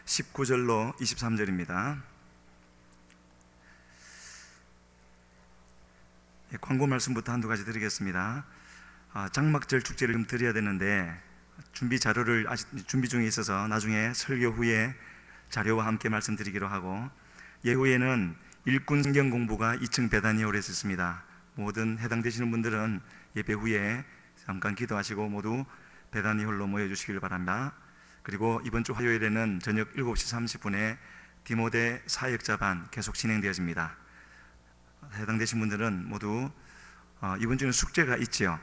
19절로 23절입니다. 광고 말씀부터 한두 가지 드리겠습니다. 장막절 축제를 좀 드려야 되는데 준비 자료를 아직 준비 중에 있어서 나중에 설교 후에 자료와 함께 말씀드리기로 하고, 예후에는 일꾼 성경 공부가 2층 베다니홀에 있습니다. 모든 해당되시는 분들은 예배 후에 잠깐 기도하시고 모두 베다니홀로 모여주시길 바랍니다. 그리고 이번 주 화요일에는 저녁 7시 30분에 디모데 사역자반 계속 진행되어집니다. 해당되신 분들은 모두 이번 주는 숙제가 있지요.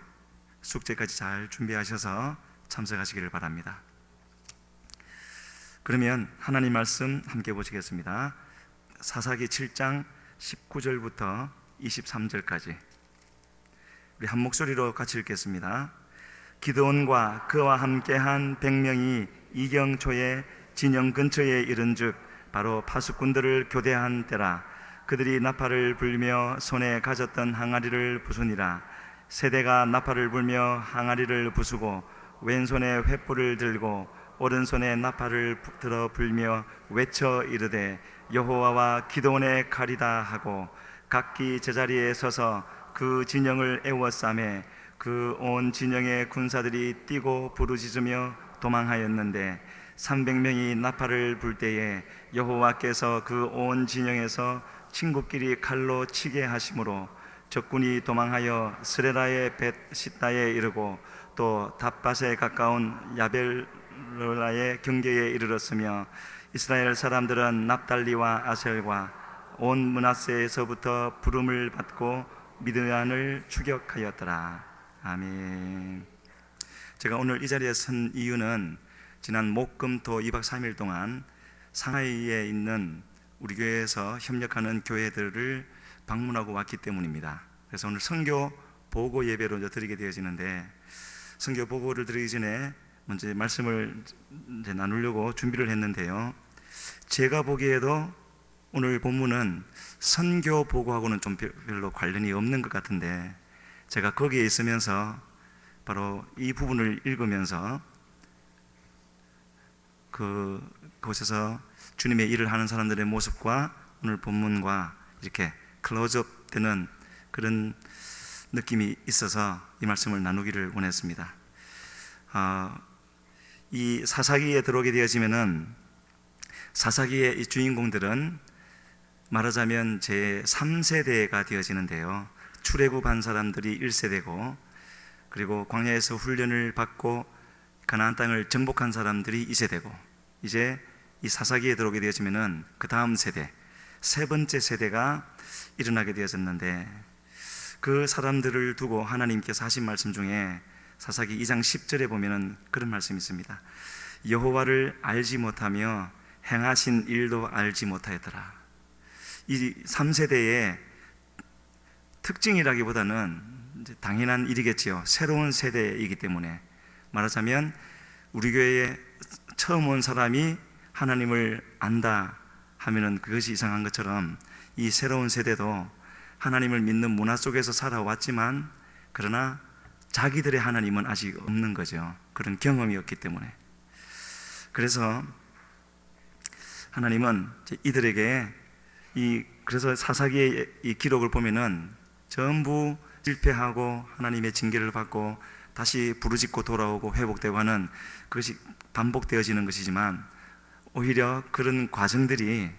숙제까지 잘 준비하셔서 참석하시기를 바랍니다. 그러면 하나님 말씀 함께 보시겠습니다. 사사기 7장 19절부터 23절까지 우리 한 목소리로 같이 읽겠습니다. 기드온과 그와 함께한 100명이 이경초의 진영 근처에 이른즉 바로 파수꾼들을 교대한 때라. 그들이 나팔을 불며 손에 가졌던 항아리를 부수니라. 세대가 나팔을 불며 항아리를 부수고 왼손에 횃불을 들고 오른손에 나팔을 들어 불며 외쳐 이르되 여호와와 기드온의 칼이다 하고 각기 제자리에 서서 그 진영을 에워싸매 그 온 진영의 군사들이 뛰고 부르짖으며 도망하였는데 300명이 나팔을 불 때에 여호와께서 그 온 진영에서 친구끼리 칼로 치게 하심으로 적군이 도망하여 스레라의 벳시다에 이르고 또 답밭에 가까운 야벨라의 경계에 이르렀으며 이스라엘 사람들은 납달리와 아셀과 온 므낫세에서부터 부름을 받고 미드안을 추격하였더라. 아멘. 제가 오늘 이 자리에 선 이유는 지난 목금토 2박 3일 동안 상하이에 있는 우리 교회에서 협력하는 교회들을 방문하고 왔기 때문입니다. 그래서 오늘 선교 보고 예배로 드리게 되어지는데, 선교 보고를 드리기 전에 먼저 말씀을 나누려고 준비를 했는데요, 제가 보기에도 오늘 본문은 선교 보고하고는 좀 별로 관련이 없는 것 같은데, 제가 거기에 있으면서 바로 이 부분을 읽으면서 그곳에서 주님의 일을 하는 사람들의 모습과 오늘 본문과 이렇게 클로즈업 되는 그런 느낌이 있어서 이 말씀을 나누기를 원했습니다. 이 사사기에 들어오게 되어지면은 사사기의 이 주인공들은 말하자면 제 3세대가 되어지는데요, 출애굽한 사람들이 1세대고 그리고 광야에서 훈련을 받고 가나안 땅을 정복한 사람들이 2세대고, 이제 이 사사기에 들어오게 되어지면은 그 다음 세대, 세 번째 세대가 일어나게 되어졌는데, 그 사람들을 두고 하나님께서 하신 말씀 중에 사사기 2장 10절에 보면은 그런 말씀이 있습니다. 여호와를 알지 못하며 행하신 일도 알지 못하였더라. 이 3세대의 특징이라기보다는 이제 당연한 일이겠지요. 새로운 세대이기 때문에, 말하자면 우리 교회에 처음 온 사람이 하나님을 안다 하면은 그것이 이상한 것처럼 이 새로운 세대도 하나님을 믿는 문화 속에서 살아왔지만 그러나 자기들의 하나님은 아직 없는 거죠. 그런 경험이 없기 때문에. 그래서 하나님은 이들에게 그래서 사사기의 이 기록을 보면은 전부 실패하고 하나님의 징계를 받고 다시 부르짖고 돌아오고 회복되고 하는 그것이 반복되어지는 것이지만, 오히려 그런 과정들이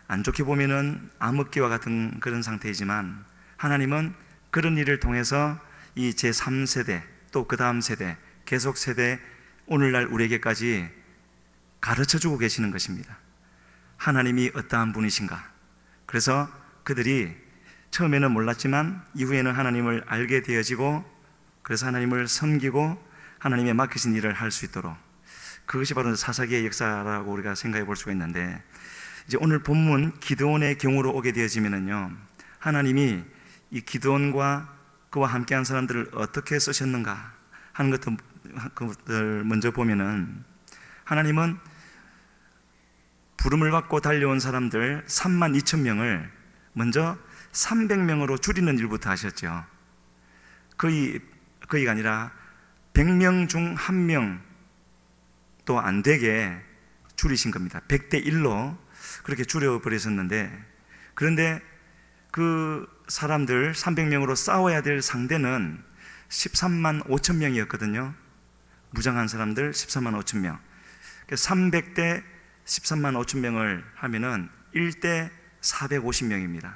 안 좋게 보면은 암흑기와 같은 그런 상태이지만, 하나님은 그런 일을 통해서 이 제3세대 또 그 다음 세대, 계속 세대, 오늘날 우리에게까지 가르쳐주고 계시는 것입니다. 하나님이 어떠한 분이신가. 그래서 그들이 처음에는 몰랐지만 이후에는 하나님을 알게 되어지고, 그래서 하나님을 섬기고 하나님의 맡기신 일을 할 수 있도록, 그것이 바로 사사기의 역사라고 우리가 생각해 볼 수가 있는데, 이제 오늘 본문 기드온의 경우로 오게 되어지면은요, 하나님이 이 기드온과 그와 함께한 사람들을 어떻게 쓰셨는가 하는 것들 먼저 보면은, 하나님은 부름을 받고 달려온 사람들 32,000명을 먼저 300명으로 줄이는 일부터 하셨죠. 거의가 아니라 100명 중 1명도 안 되게 줄이신 겁니다. 100대 1로 그렇게 줄여버리셨는데, 그런데 그 사람들 300명으로 싸워야 될 상대는 13만 5천 명이었거든요. 무장한 사람들 13만 5천 명. 300대 13만 5천 명을 하면은 1대 450명입니다.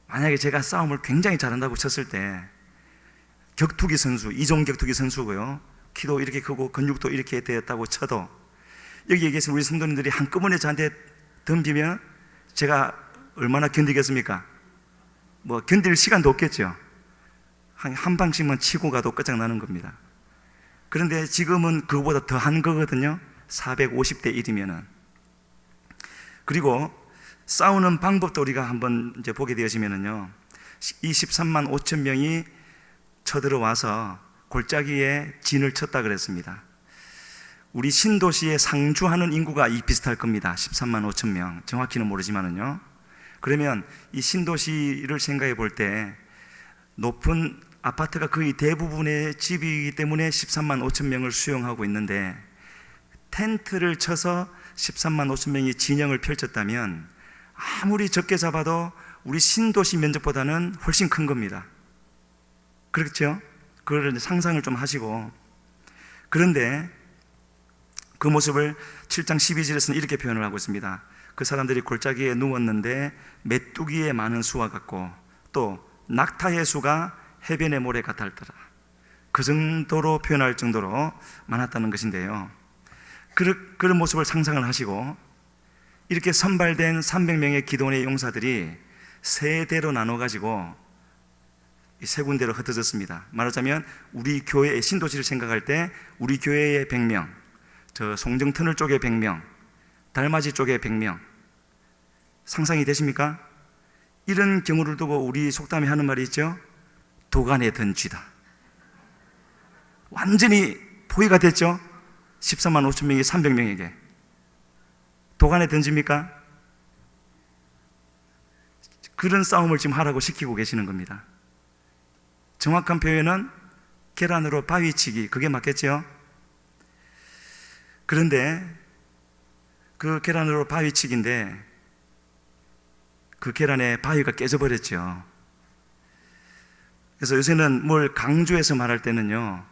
만약에 제가 싸움을 굉장히 잘한다고 쳤을 때, 격투기 선수, 이종 격투기 선수고요, 키도 이렇게 크고 근육도 이렇게 되었다고 쳐도 여기에 계신 우리 성도님들이 한꺼번에 저한테 덤비면 제가 얼마나 견디겠습니까? 뭐 견딜 시간도 없겠죠. 한 방씩만 치고 가도 끝장나는 겁니다. 그런데 지금은 그거보다 더한 거거든요. 450대 1이면은. 그리고 싸우는 방법도 우리가 한번 이제 보게 되어지면은요, 이 13만 5천 명이 쳐들어와서 골짜기에 진을 쳤다 그랬습니다. 우리 신도시에 상주하는 인구가 비슷할 겁니다. 13만 5천 명. 정확히는 모르지만은요. 그러면 이 신도시를 생각해 볼 때 높은 아파트가 거의 대부분의 집이기 때문에 13만 5천 명을 수용하고 있는데, 텐트를 쳐서 13만 5천 명이 진영을 펼쳤다면 아무리 적게 잡아도 우리 신도시 면적보다는 훨씬 큰 겁니다. 그렇죠? 그걸 상상을 좀 하시고, 그런데 그 모습을 7장 12절에서는 이렇게 표현을 하고 있습니다. 그 사람들이 골짜기에 누웠는데 메뚜기의 많은 수와 같고 또 낙타의 수가 해변의 모래 같았더라. 그 정도로 표현할 정도로 많았다는 것인데요, 그런 모습을 상상을 하시고, 이렇게 선발된 300명의 기도원의 용사들이 세 대로 나눠가지고 세 군데로 흩어졌습니다. 말하자면 우리 교회의 신도시를 생각할 때 우리 교회의 100명, 저 송정터널 쪽에 100명, 달맞이 쪽에 100명, 상상이 되십니까? 이런 경우를 두고 우리 속담에 하는 말이 있죠. 도간에 던지다. 완전히 포위가 됐죠. 14만 5천 명이 300명에게 도간에 던집니까? 그런 싸움을 지금 하라고 시키고 계시는 겁니다. 정확한 표현은 계란으로 바위치기, 그게 맞겠죠? 그런데 그 계란으로 바위치기인데 그 계란에 바위가 깨져버렸죠. 그래서 요새는 뭘 강조해서 말할 때는요,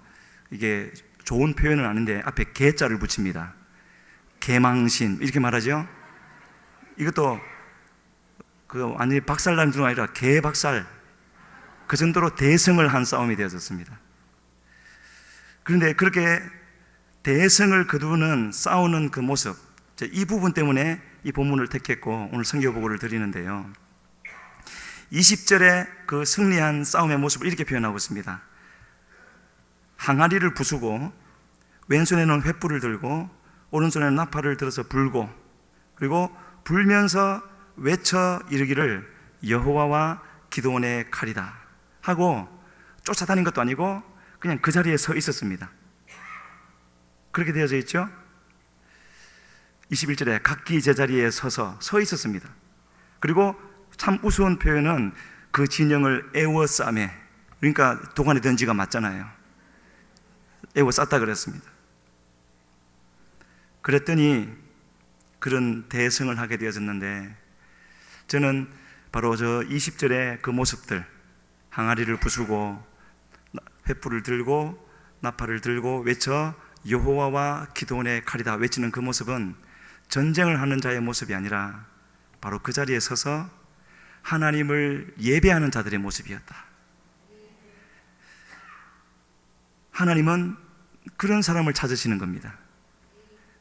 이게 좋은 표현은 아닌데 앞에 개자를 붙입니다. 개망신 이렇게 말하죠. 이것도 그 완전히 박살난 줄 아니라 개박살, 그 정도로 대성을 한 싸움이 되어졌습니다. 그런데 그렇게 대성을 거두는 싸우는 그 모습, 이 부분 때문에 이 본문을 택했고 오늘 성경 보고를 드리는데요, 20절에 그 승리한 싸움의 모습을 이렇게 표현하고 있습니다. 항아리를 부수고 왼손에는 횃불을 들고 오른손에는 나팔을 들어서 불고, 그리고 불면서 외쳐 이르기를 여호와와 기드온의 칼이다 하고 쫓아다닌 것도 아니고 그냥 그 자리에 서 있었습니다. 그렇게 되어져 있죠. 21절에 각기 제자리에 서 있었습니다. 그리고 참 우스운 표현은 그 진영을 에워싸매, 그러니까 도간에 던지가 맞잖아요. 에워쌌다 그랬습니다. 그랬더니 그런 대성을 하게 되어졌는데, 저는 바로 저 20절의 그 모습들, 항아리를 부수고 횃불을 들고 나팔을 들고 외쳐 여호와와 기드온의 칼이다 외치는 그 모습은 전쟁을 하는 자의 모습이 아니라 바로 그 자리에 서서 하나님을 예배하는 자들의 모습이었다. 하나님은 그런 사람을 찾으시는 겁니다.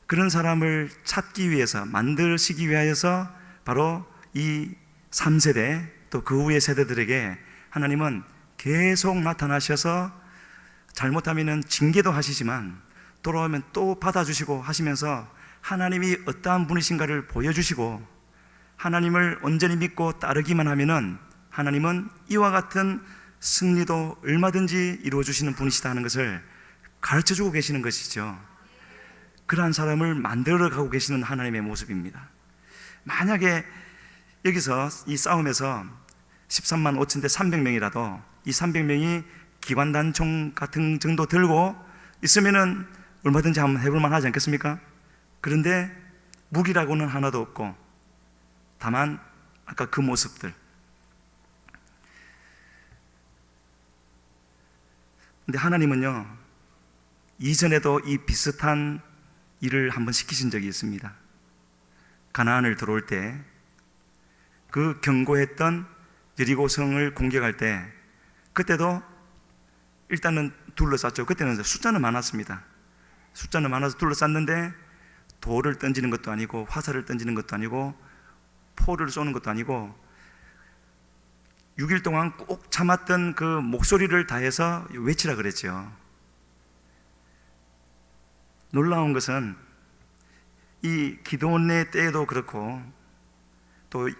그런 사람을 찾기 위해서, 만드시기 위하여서 바로 이 3세대 또 그 후의 세대들에게 하나님은 계속 나타나셔서 잘못하면 징계도 하시지만 돌아오면 또 받아주시고 하시면서 하나님이 어떠한 분이신가를 보여주시고, 하나님을 온전히 믿고 따르기만 하면은 하나님은 이와 같은 승리도 얼마든지 이루어주시는 분이시다 하는 것을 가르쳐주고 계시는 것이죠. 그러한 사람을 만들어 가고 계시는 하나님의 모습입니다. 만약에 여기서 이 싸움에서 13만 5천 대 300명이라도 이 300명이 기관단총 같은 정도 들고 있으면은 얼마든지 한번 해볼만 하지 않겠습니까? 그런데 무기라고는 하나도 없고 다만 아까 그 모습들. 근데 하나님은요, 이전에도 이 비슷한 일을 한번 시키신 적이 있습니다. 가나안을 들어올 때 그 견고했던 여리고 성을 공격할 때 그때도 일단은 둘러쌌죠. 그때는 숫자는 많았습니다. 숫자는 많아서 둘러쌌는데 돌을 던지는 것도 아니고 화살을 던지는 것도 아니고 포를 쏘는 것도 아니고 6일 동안 꼭 참았던 그 목소리를 다해서 외치라 그랬죠. 놀라운 것은 이 기드온의 때에도 그렇고 또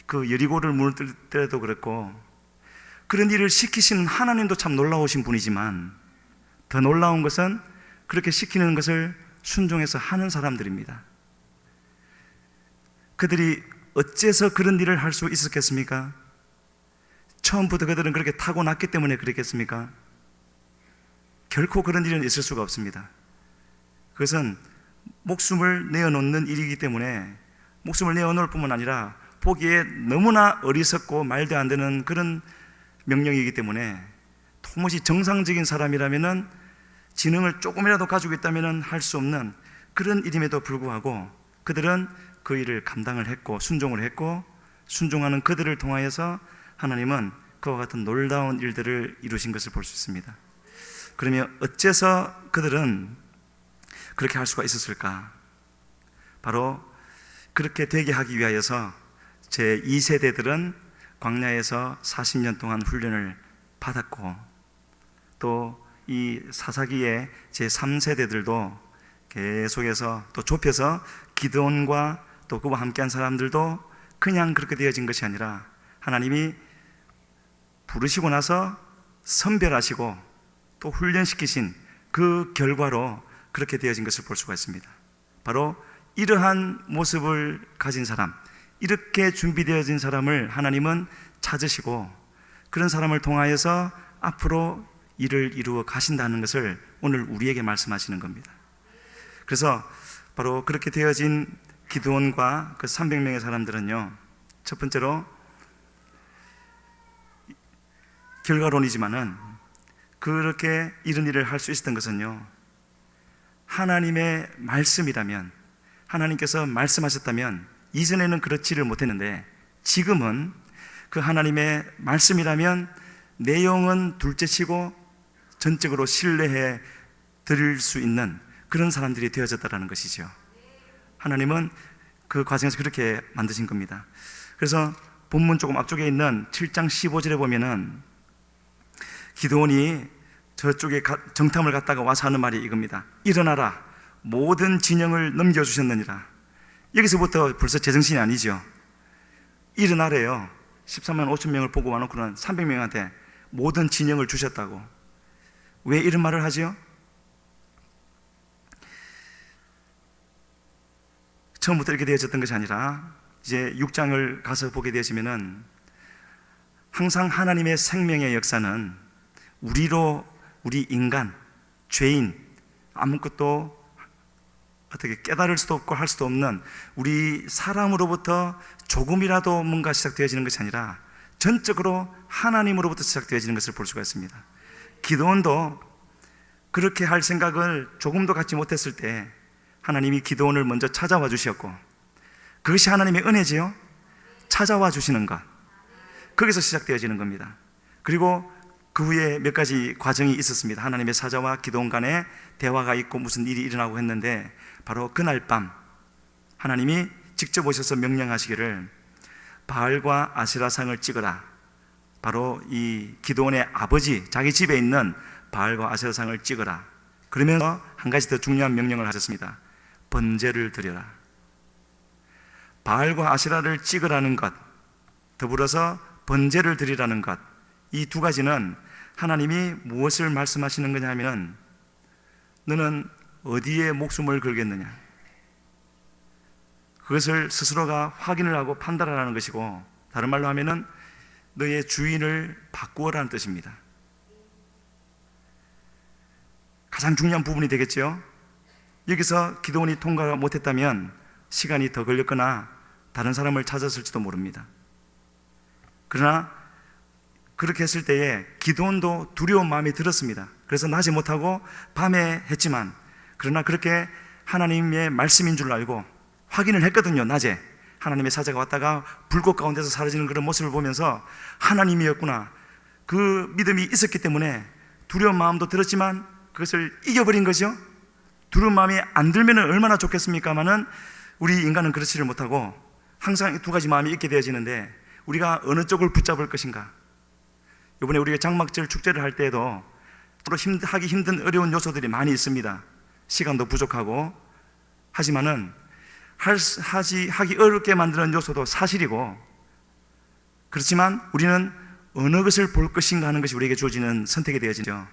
그 여리고를 무너뜨릴 때도 그렇고 그런 일을 시키시는 하나님도 참 놀라우신 분이지만 더 놀라운 것은 그렇게 시키는 것을 순종해서 하는 사람들입니다. 그들이 어째서 그런 일을 할 수 있었겠습니까? 처음부터 그들은 그렇게 타고났기 때문에 그랬겠습니까? 결코 그런 일은 있을 수가 없습니다. 그것은 목숨을 내어놓는 일이기 때문에 목숨을 내어놓을 뿐만 아니라 보기에 너무나 어리석고 말도 안 되는 그런 명령이기 때문에 도무지 정상적인 사람이라면은 지능을 조금이라도 가지고 있다면은 할 수 없는 그런 일임에도 불구하고 그들은 그 일을 감당을 했고 순종을 했고 순종하는 그들을 통하여서 하나님은 그와 같은 놀라운 일들을 이루신 것을 볼 수 있습니다. 그러면 어째서 그들은 그렇게 할 수가 있었을까? 바로 그렇게 되게 하기 위하여서 제2세대들은 광야에서 40년 동안 훈련을 받았고 또 이 사사기의 제3세대들도 계속해서 또 좁혀서 기드온과 또 그와 함께한 사람들도 그냥 그렇게 되어진 것이 아니라 하나님이 부르시고 나서 선별하시고 또 훈련시키신 그 결과로 그렇게 되어진 것을 볼 수가 있습니다. 바로 이러한 모습을 가진 사람, 이렇게 준비되어진 사람을 하나님은 찾으시고 그런 사람을 통하여서 앞으로 일을 이루어 가신다는 것을 오늘 우리에게 말씀하시는 겁니다. 그래서 바로 그렇게 되어진 기드온과 그 300명의 사람들은요, 첫 번째로 결과론이지만은 그렇게 이런 일을 할 수 있었던 것은요, 하나님의 말씀이라면, 하나님께서 말씀하셨다면 이전에는 그렇지를 못했는데 지금은 그 하나님의 말씀이라면 내용은 둘째치고 전적으로 신뢰해 드릴 수 있는 그런 사람들이 되어졌다는 것이죠. 하나님은 그 과정에서 그렇게 만드신 겁니다. 그래서 본문 조금 앞쪽에 있는 7장 15절에 보면은 기드온이 저쪽에 정탐을 갔다가 와서 하는 말이 이겁니다. 일어나라, 모든 진영을 넘겨주셨느니라. 여기서부터 벌써 제정신이 아니죠. 일어나래요. 13만 5천 명을 보고 와놓고는 300명한테 모든 진영을 주셨다고. 왜 이런 말을 하죠? 처음부터 이렇게 되어졌던 것이 아니라 이제 6장을 가서 보게 되어지면은 항상 하나님의 생명의 역사는 우리 인간, 죄인, 아무것도 어떻게 깨달을 수도 없고 할 수도 없는 우리 사람으로부터 조금이라도 뭔가 시작되어지는 것이 아니라 전적으로 하나님으로부터 시작되어지는 것을 볼 수가 있습니다. 기드온도 그렇게 할 생각을 조금도 갖지 못했을 때 하나님이 기드온을 먼저 찾아와 주셨고, 그것이 하나님의 은혜지요. 찾아와 주시는 것, 거기서 시작되어지는 겁니다. 그리고 그 후에 몇 가지 과정이 있었습니다. 하나님의 사자와 기드온 간에 대화가 있고 무슨 일이 일어나고 했는데, 바로 그날 밤 하나님이 직접 오셔서 명령하시기를 바알과 아세라상을 찍어라. 바로 이 기드온의 아버지, 자기 집에 있는 바알과 아세라상을 찍어라. 그러면서 한 가지 더 중요한 명령을 하셨습니다. 번제를 드려라. 바알과 아세라를 찍으라는 것, 더불어서 번제를 드리라는 것, 이 두 가지는 하나님이 무엇을 말씀하시는 거냐 하면, 너는 어디에 목숨을 걸겠느냐, 그것을 스스로가 확인을 하고 판단하라는 것이고, 다른 말로 하면은 너의 주인을 바꾸어라는 뜻입니다. 가장 중요한 부분이 되겠죠. 여기서 기도원이 통과 못했다면 시간이 더 걸렸거나 다른 사람을 찾았을지도 모릅니다. 그러나 그렇게 했을 때에 기도원도 두려운 마음이 들었습니다. 그래서 낮에 못하고 밤에 했지만, 그러나 그렇게 하나님의 말씀인 줄 알고 확인을 했거든요. 낮에 하나님의 사자가 왔다가 불꽃 가운데서 사라지는 그런 모습을 보면서 하나님이었구나, 그 믿음이 있었기 때문에 두려운 마음도 들었지만 그것을 이겨버린 거죠. 두려운 마음이 안 들면 얼마나 좋겠습니까마는 우리 인간은 그렇지를 못하고 항상 두 가지 마음이 있게 되어지는데, 우리가 어느 쪽을 붙잡을 것인가. 이번에 우리가 장막절 축제를 할 때에도 하기 힘든 어려운 요소들이 많이 있습니다. 시간도 부족하고. 하지만은 하기 어렵게 만드는 요소도 사실이고, 그렇지만 우리는 어느 것을 볼 것인가 하는 것이 우리에게 주어지는 선택이 되어지죠.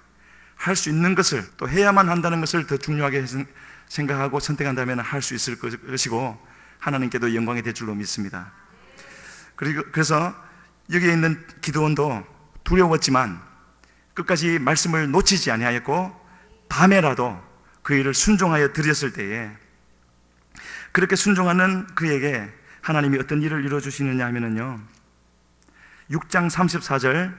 할 수 있는 것을, 또 해야만 한다는 것을 더 중요하게 생각하고 선택한다면 할 수 있을 것이고 하나님께도 영광이 될 줄로 믿습니다. 그래서 여기에 있는 기드온도 두려웠지만 끝까지 말씀을 놓치지 아니하였고, 밤에라도 그 일을 순종하여 드렸을 때에, 그렇게 순종하는 그에게 하나님이 어떤 일을 이루어주시느냐 하면요, 6장 34절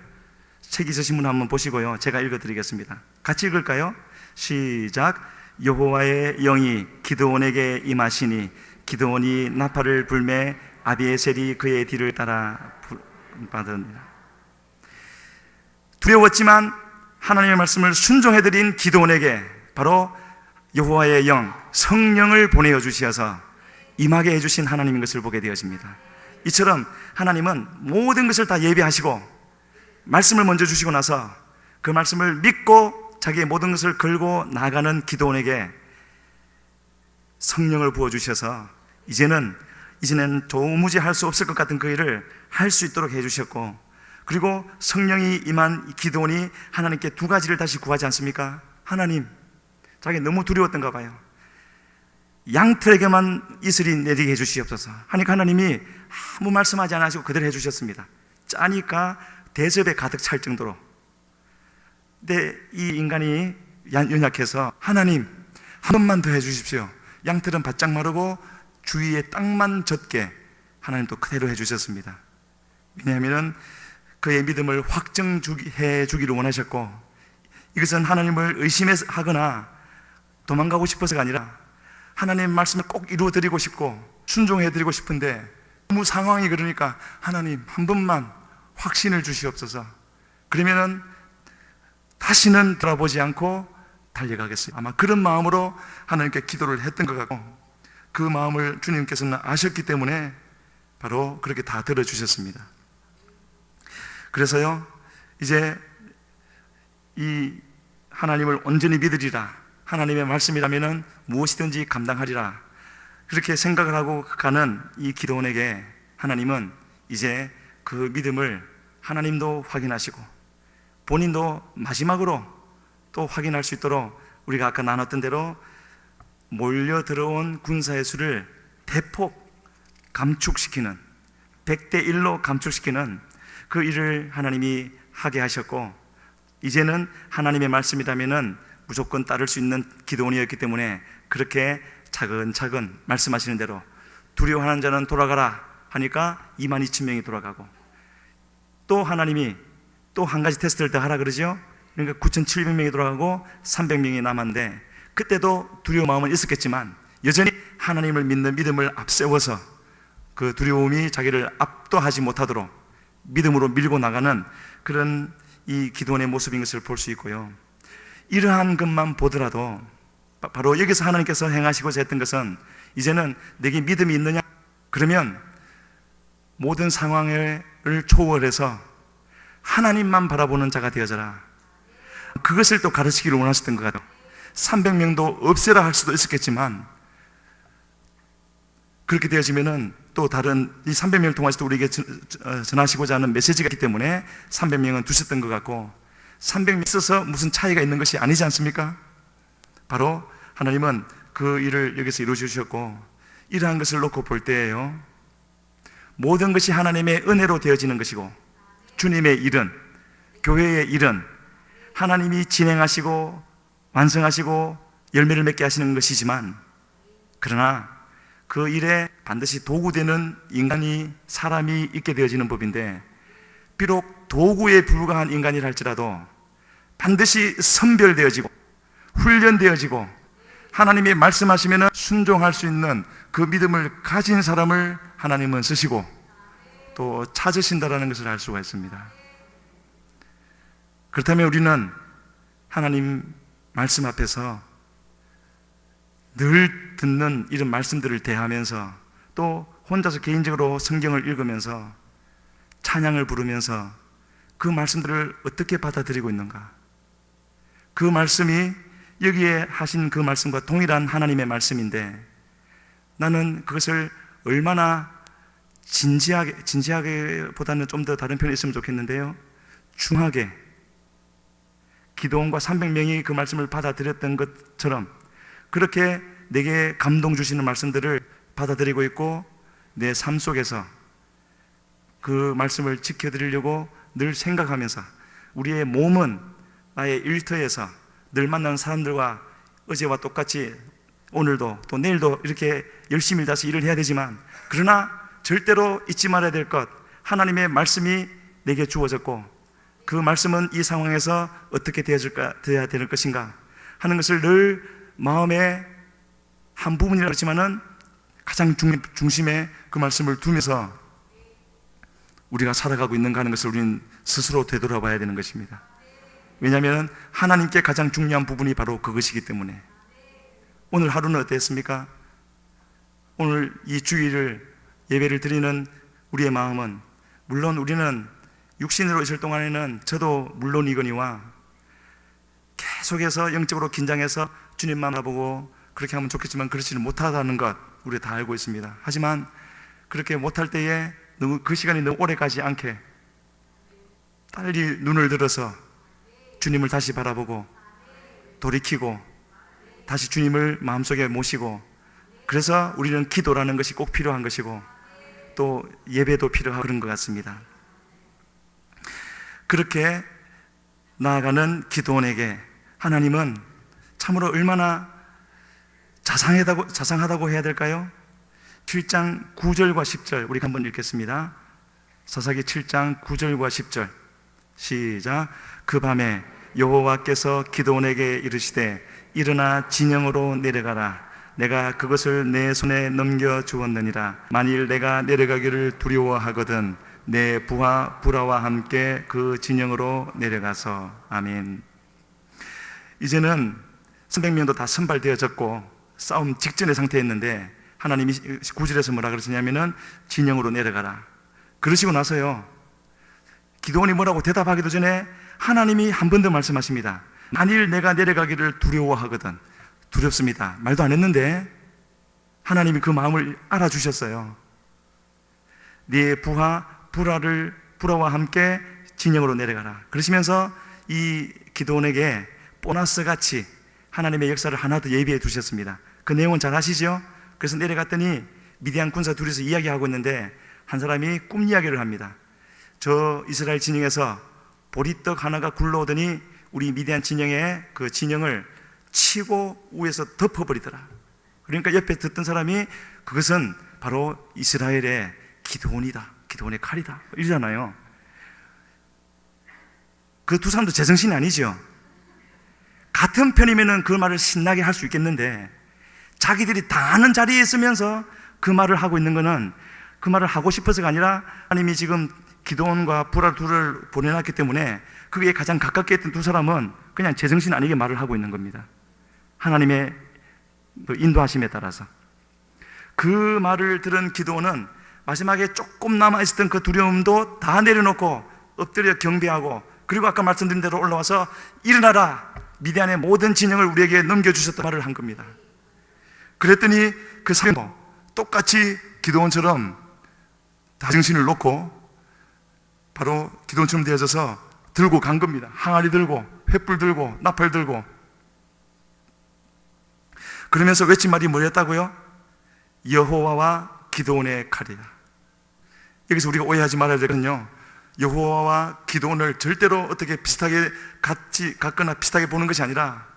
책 있으신 분 한번 보시고요, 제가 읽어드리겠습니다. 같이 읽을까요? 시작. 여호와의 영이 기드온에게 임하시니 기드온이 나팔을 불매 아비에셀이 그의 뒤를 따라 받으니라. 두려웠지만 하나님의 말씀을 순종해드린 기드온에게 바로 여호와의 영, 성령을 보내어 주시어서 임하게 해주신 하나님인 것을 보게 되어집니다. 이처럼 하나님은 모든 것을 다 예비하시고 말씀을 먼저 주시고 나서 그 말씀을 믿고 자기의 모든 것을 걸고 나가는 기드온에게 성령을 부어주셔서 이제는 도무지 할 수 없을 것 같은 그 일을 할 수 있도록 해주셨고, 그리고 성령이 임한 기드온이 하나님께 두 가지를 다시 구하지 않습니까? 하나님, 자기 너무 두려웠던가 봐요. 양털에게만 이슬이 내리게 해주시옵소서 하니까 하나님이 아무 말씀하지 않으시고 그대로 해주셨습니다. 짜니까 대접에 가득 찰 정도로. 근데 이 인간이 연약해서 하나님 한 번만 더 해주십시오. 양털은 바짝 마르고 주위에 땅만 젖게 하나님 또 그대로 해주셨습니다. 왜냐하면 그의 믿음을 확정해 주기를 원하셨고, 이것은 하나님을 의심하거나 도망가고 싶어서가 아니라 하나님의 말씀을 꼭 이루어드리고 싶고 순종해드리고 싶은데 너무 상황이 그러니까 하나님 한 번만 확신을 주시옵소서. 그러면은 다시는 돌아보지 않고 달려가겠어요. 아마 그런 마음으로 하나님께 기도를 했던 것 같고, 그 마음을 주님께서는 아셨기 때문에 바로 그렇게 다 들어주셨습니다. 그래서요, 이제 이 하나님을 온전히 믿으리라, 하나님의 말씀이라면 무엇이든지 감당하리라, 그렇게 생각을 하고 가는 이 기드온에게 하나님은 이제 그 믿음을 하나님도 확인하시고 본인도 마지막으로 또 확인할 수 있도록 우리가 아까 나눴던 대로 몰려 들어온 군사의 수를 대폭 감축시키는, 100대 1로 감축시키는 그 일을 하나님이 하게 하셨고, 이제는 하나님의 말씀이라면 무조건 따를 수 있는 기드온이었기 때문에 그렇게 차근차근 말씀하시는 대로 두려워하는 자는 돌아가라 하니까 22,000명이 돌아가고, 또 하나님이 또 한 가지 테스트를 더 하라 그러죠. 그러니까 9,700명이 돌아가고 300명이 남았는데, 그때도 두려운 마음은 있었겠지만 여전히 하나님을 믿는 믿음을 앞세워서 그 두려움이 자기를 압도하지 못하도록 믿음으로 밀고 나가는 그런 이 기드온의 모습인 것을 볼 수 있고요. 이러한 것만 보더라도 바로 여기서 하나님께서 행하시고자 했던 것은, 이제는 내게 믿음이 있느냐? 그러면 모든 상황을 초월해서 하나님만 바라보는 자가 되어져라. 그것을 또 가르치기를 원하셨던 것 같아요. 300명도 없애라 할 수도 있었겠지만, 그렇게 되어지면은 또 다른 이 300명을 통해서도 우리에게 전하시고자 하는 메시지가 있기 때문에 300명은 두셨던 것 같고, 300명 있어서 무슨 차이가 있는 것이 아니지 않습니까? 바로 하나님은 그 일을 여기서 이루어 주셨고, 이러한 것을 놓고 볼 때에요, 모든 것이 하나님의 은혜로 되어지는 것이고, 주님의 일은, 교회의 일은 하나님이 진행하시고 완성하시고 열매를 맺게 하시는 것이지만, 그러나 그 일에 반드시 도구되는 인간이, 사람이 있게 되어지는 법인데, 비록 도구에 불과한 인간이라 할지라도 반드시 선별되어지고 훈련되어지고 하나님이 말씀하시면 순종할 수 있는 그 믿음을 가진 사람을 하나님은 쓰시고 또 찾으신다라는 것을 알 수가 있습니다. 그렇다면 우리는 하나님 말씀 앞에서 늘 듣는 이런 말씀들을 대하면서, 또 혼자서 개인적으로 성경을 읽으면서 찬양을 부르면서 그 말씀들을 어떻게 받아들이고 있는가? 그 말씀이 여기에 하신 그 말씀과 동일한 하나님의 말씀인데, 나는 그것을 얼마나 진지하게 보다는 좀 더 다른 표현이 있으면 좋겠는데요, 중하게, 기도원과 300명이 그 말씀을 받아들였던 것처럼 그렇게 내게 감동 주시는 말씀들을 받아들이고 있고, 내 삶 속에서 그 말씀을 지켜드리려고 늘 생각하면서, 우리의 몸은 나의 일터에서 늘 만나는 사람들과 어제와 똑같이 오늘도 또 내일도 이렇게 열심히 일해서 일을 해야 되지만, 그러나 절대로 잊지 말아야 될 것, 하나님의 말씀이 내게 주어졌고 그 말씀은 이 상황에서 어떻게 되어야 될 것인가 하는 것을 늘 마음의 한 부분이라 그렇지만은 가장 중심에 그 말씀을 두면서 우리가 살아가고 있는가 하는 것을 우리는 스스로 되돌아봐야 되는 것입니다. 왜냐하면 하나님께 가장 중요한 부분이 바로 그것이기 때문에. 오늘 하루는 어땠습니까? 오늘 이 주일을 예배를 드리는 우리의 마음은, 물론 우리는 육신으로 있을 동안에는 저도 물론이거니와 계속해서 영적으로 긴장해서 주님만 바라보고 그렇게 하면 좋겠지만 그렇지는 못하다는 것 우리가 다 알고 있습니다. 하지만 그렇게 못할 때에 그 시간이 너무 오래 가지 않게 빨리 눈을 들어서 주님을 다시 바라보고 돌이키고 다시 주님을 마음속에 모시고, 그래서 우리는 기도라는 것이 꼭 필요한 것이고 또 예배도 필요하고 그런 것 같습니다. 그렇게 나아가는 기도원에게 하나님은 참으로 얼마나 자상하다고 해야 될까요? 7장 9절과 10절 우리 한번 읽겠습니다. 사사기 7장 9절과 10절 시작. 그 밤에 여호와께서 기드온에게 이르시되 일어나 진영으로 내려가라. 내가 그것을 내 손에 넘겨 주었느니라. 만일 내가 내려가기를 두려워하거든 내 부하 부라와 함께 그 진영으로 내려가서. 아멘. 이제는 300명도 다 선발되어졌고 싸움 직전의 상태였는데 하나님이 9절에서 뭐라 그러시냐면은 진영으로 내려가라. 그러시고 나서요, 기드온이 뭐라고 대답하기도 전에 하나님이 한 번 더 말씀하십니다. 만일 내가 내려가기를 두려워하거든. 두렵습니다. 말도 안 했는데 하나님이 그 마음을 알아주셨어요. 네 부하 부라와 함께 진영으로 내려가라. 그러시면서 이 기드온에게 보너스 같이 하나님의 역사를 하나 더 예비해 두셨습니다. 그 내용은 잘 아시죠? 그래서 내려갔더니 미디안 군사 둘이서 이야기하고 있는데 한 사람이 꿈 이야기를 합니다. 저 이스라엘 진영에서 보리떡 하나가 굴러오더니 우리 미디안 진영의 그 진영을 치고 위에서 덮어버리더라. 그러니까 옆에 듣던 사람이 그것은 바로 이스라엘의 기드온이다, 기드온의 칼이다 이러잖아요. 그 두 사람도 제정신이 아니죠. 같은 편이면은 그 말을 신나게 할 수 있겠는데 자기들이 다 아는 자리에 있으면서 그 말을 하고 있는 거는 그 말을 하고 싶어서가 아니라 하나님이 지금 기드온과 부라 둘을 보내놨기 때문에 그게 가장 가깝게 했던 두 사람은 그냥 제정신 아니게 말을 하고 있는 겁니다. 하나님의 인도하심에 따라서. 그 말을 들은 기드온은 마지막에 조금 남아있었던 그 두려움도 다 내려놓고 엎드려 경배하고, 그리고 아까 말씀드린 대로 올라와서 일어나라, 미디안의 모든 진영을 우리에게 넘겨주셨다 말을 한 겁니다. 그랬더니 그 사람도 똑같이 기드온처럼 다 정신을 놓고 바로 기드온처럼 되어져서 들고 간 겁니다. 항아리 들고 횃불 들고 나팔 들고. 그러면서 외친 말이 뭐였다고요? 여호와와 기드온의 칼이다. 여기서 우리가 오해하지 말아야 되거든요. 여호와와 기드온을 절대로 어떻게 비슷하게 같거나 비슷하게 보는 것이 아니라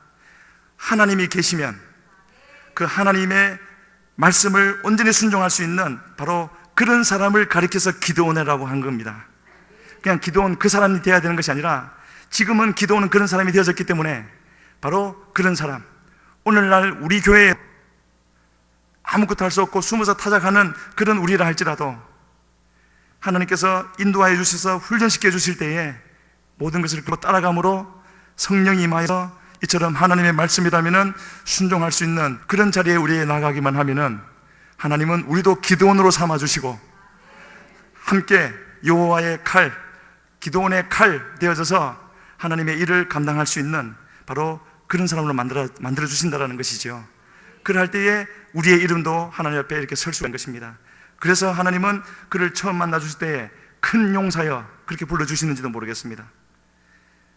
하나님이 계시면 그 하나님의 말씀을 온전히 순종할 수 있는 바로 그런 사람을 가리켜서 기드온이라고 한 겁니다. 그냥 기드온 그 사람이 되어야 되는 것이 아니라 지금은 기드온은 그런 사람이 되어졌기 때문에 바로 그런 사람, 오늘날 우리 교회에 아무것도 할 수 없고 숨어서 타작하는 그런 우리라 할지라도 하나님께서 인도하여 주셔서 훈련시켜 주실 때에 모든 것을 따라감으로 성령이 임하여 이처럼 하나님의 말씀이라면 순종할 수 있는 그런 자리에 우리에 나가기만 하면은 하나님은 우리도 기드온으로 삼아주시고 함께 여호와의 칼, 기드온의 칼 되어져서 하나님의 일을 감당할 수 있는 바로 그런 사람으로 만들어 주신다라는 것이죠. 그럴 때에 우리의 이름도 하나님 앞에 이렇게 설 수 있는 것입니다. 그래서 하나님은 그를 처음 만나 주실 때에 큰 용사여 그렇게 불러주시는지도 모르겠습니다.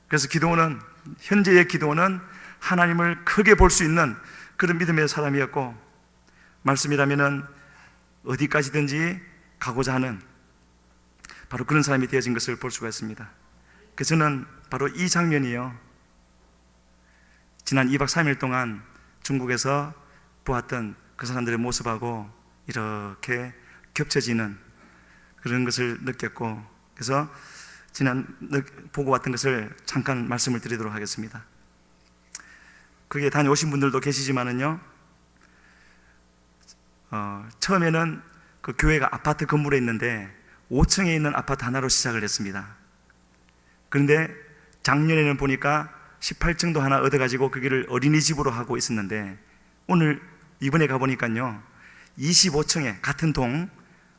그래서 기드온은, 현재의 기드온은 하나님을 크게 볼 수 있는 그런 믿음의 사람이었고, 말씀이라면은 어디까지든지 가고자 하는 바로 그런 사람이 되어진 것을 볼 수가 있습니다. 그래서 저는 바로 이 장면이요, 지난 2박 3일 동안 중국에서 보았던 그 사람들의 모습하고 이렇게 겹쳐지는 그런 것을 느꼈고, 그래서 보고 왔던 것을 잠깐 말씀을 드리도록 하겠습니다. 그게 다녀오신 분들도 계시지만은요, 처음에는 그 교회가 아파트 건물에 있는데 5층에 있는 아파트 하나로 시작을 했습니다. 그런데 작년에는 보니까 18층도 하나 얻어가지고 거기를 어린이집으로 하고 있었는데, 이번에 가보니까요 25층에 같은 동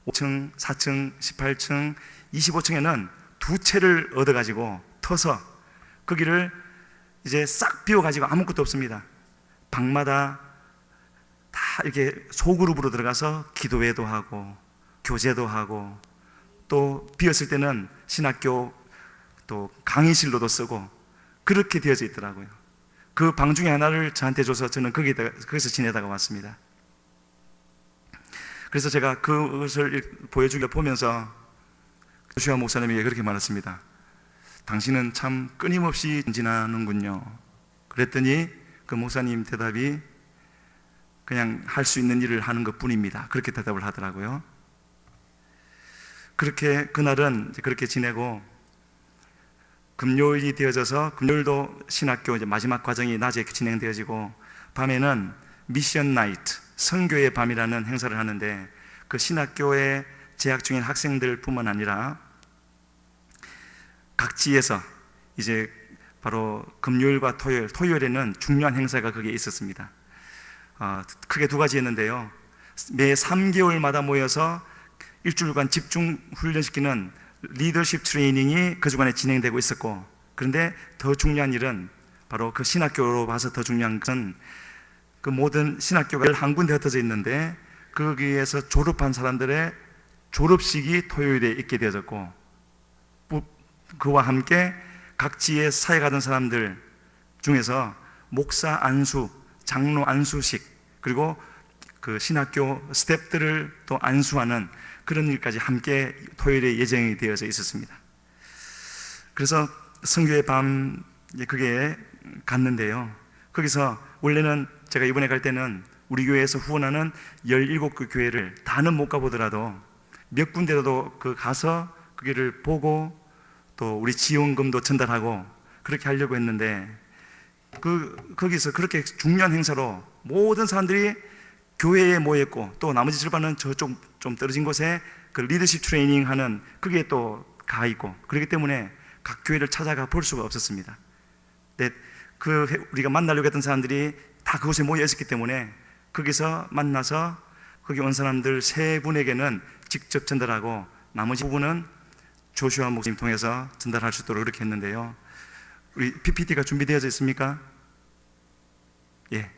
5층, 4층, 18층, 25층에는 두 채를 얻어가지고 터서 거기를 이제 싹 비워가지고 아무것도 없습니다. 방마다 다 이렇게 소그룹으로 들어가서 기도회도 하고 교제도 하고, 또 비었을 때는 신학교 또 강의실로도 쓰고 그렇게 되어져 있더라고요. 그 방 중에 하나를 저한테 줘서 저는 거기서 지내다가 왔습니다. 그래서 제가 그것을 보여주려 보면서 조슈아 목사님이 그렇게 말했습니다. 당신은 참 끊임없이 전진하는군요. 그랬더니 그 목사님 대답이 그냥 할 수 있는 일을 하는 것 뿐입니다. 그렇게 대답을 하더라고요. 그렇게 그날은 그렇게 지내고, 금요일이 되어져서 금요일도 신학교 이제 마지막 과정이 낮에 진행되어지고, 밤에는 미션 나이트, 선교의 밤이라는 행사를 하는데, 그 신학교에 재학 중인 학생들 뿐만 아니라 각지에서 이제 바로 금요일과 토요일에는 중요한 행사가 거기에 있었습니다. 크게 두 가지였는데요, 매 3개월마다 모여서 일주일간 집중 훈련시키는 리더십 트레이닝이 그 주간에 진행되고 있었고, 그런데 더 중요한 일은 바로 그 신학교로 봐서 더 중요한 것은 그 모든 신학교가 한 군데 흩어져 있는데 거기에서 졸업한 사람들의 졸업식이 토요일에 있게 되어졌고, 그와 함께 각지에 사회 가던 사람들 중에서 목사 안수, 장로 안수식, 그리고 그 신학교 스태프들을 또 안수하는 그런 일까지 함께 토요일에 예정이 되어져 있었습니다. 그래서 선교의 밤 그게 갔는데요, 거기서 원래는 제가 이번에 갈 때는 우리 교회에서 후원하는 17개 교회를 다는 못 가보더라도 몇 군데라도 가서 거기를 보고 또 우리 지원금도 전달하고 그렇게 하려고 했는데, 거기서 그렇게 중요한 행사로 모든 사람들이 교회에 모였고, 또 나머지 절반은 저쪽 좀 떨어진 곳에 그 리더십 트레이닝 하는 그게 또 가 있고, 그렇기 때문에 각 교회를 찾아가 볼 수가 없었습니다. 근데 우리가 만나려고 했던 사람들이 다 그곳에 모여 있었기 때문에 거기서 만나서 거기 온 사람들 3분에게는 직접 전달하고, 나머지 부분은 조슈아 목사님 통해서 전달할 수 있도록 그렇게 했는데요. 우리 PPT가 준비되어져 있습니까? 예,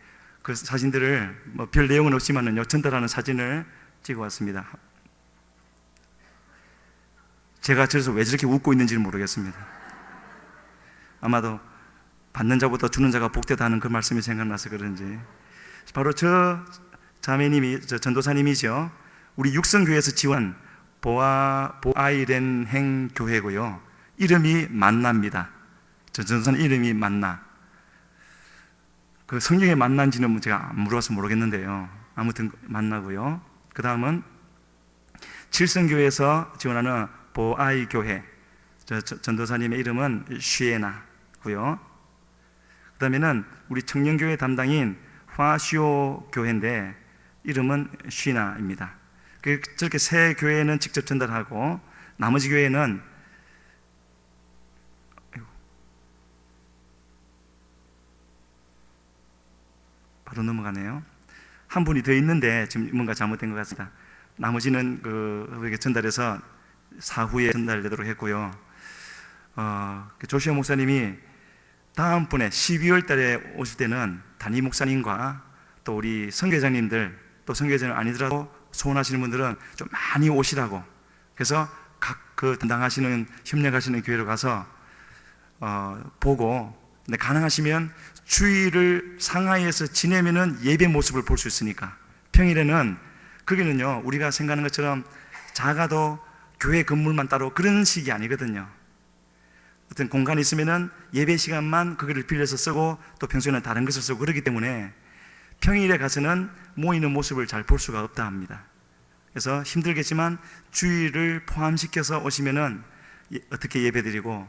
그 사진들을 별 내용은 없지만은요, 전달하는 사진을 찍어 왔습니다. 제가 저래서 왜 저렇게 웃고 있는지는 모르겠습니다. 아마도 받는 자보다 주는 자가 복되다 하는 그 말씀이 생각나서 그런지, 바로 저 자매님이, 저 전도사님이죠. 우리 육성교회에서 지원 보아이렌행 교회고요. 이름이 만나입니다. 저 전도사님 이름이 만나. 그 성경에 만난지는 제가 안 물어봐서 모르겠는데요. 아무튼 만나고요. 그 다음은 칠성교회에서 지원하는 보아이 교회, 전도사님의 이름은 쉬에나고요. 그 다음에는 우리 청년교회 담당인 화시오 교회인데 이름은 쉬나입니다. 저렇게 세 교회는 직접 전달하고 나머지 교회는 바로 넘어가네요. 한 분이 더 있는데 지금 뭔가 잘못된 것 같습니다. 나머지는 그에게 전달해서 사후에 전달되도록 했고요. 조시아 목사님이 다음번에 12월 달에 오실 때는 담임 목사님과 또 우리 선교장님들, 또 선교장 아니더라도 소원하시는 분들은 좀 많이 오시라고, 그래서 각 그 담당하시는 협력하시는 교회로 가서 보고, 근데 가능하시면 주일을 상하이에서 지내면은 예배 모습을 볼 수 있으니까. 평일에는 거기는요, 우리가 생각하는 것처럼 작아도 교회 건물만 따로 그런 식이 아니거든요. 어떤 공간이 있으면은 예배 시간만 거기를 빌려서 쓰고 또 평소에는 다른 것을 쓰고 그러기 때문에 평일에 가서는 모이는 모습을 잘 볼 수가 없다 합니다. 그래서 힘들겠지만 주일을 포함시켜서 오시면은 어떻게 예배드리고,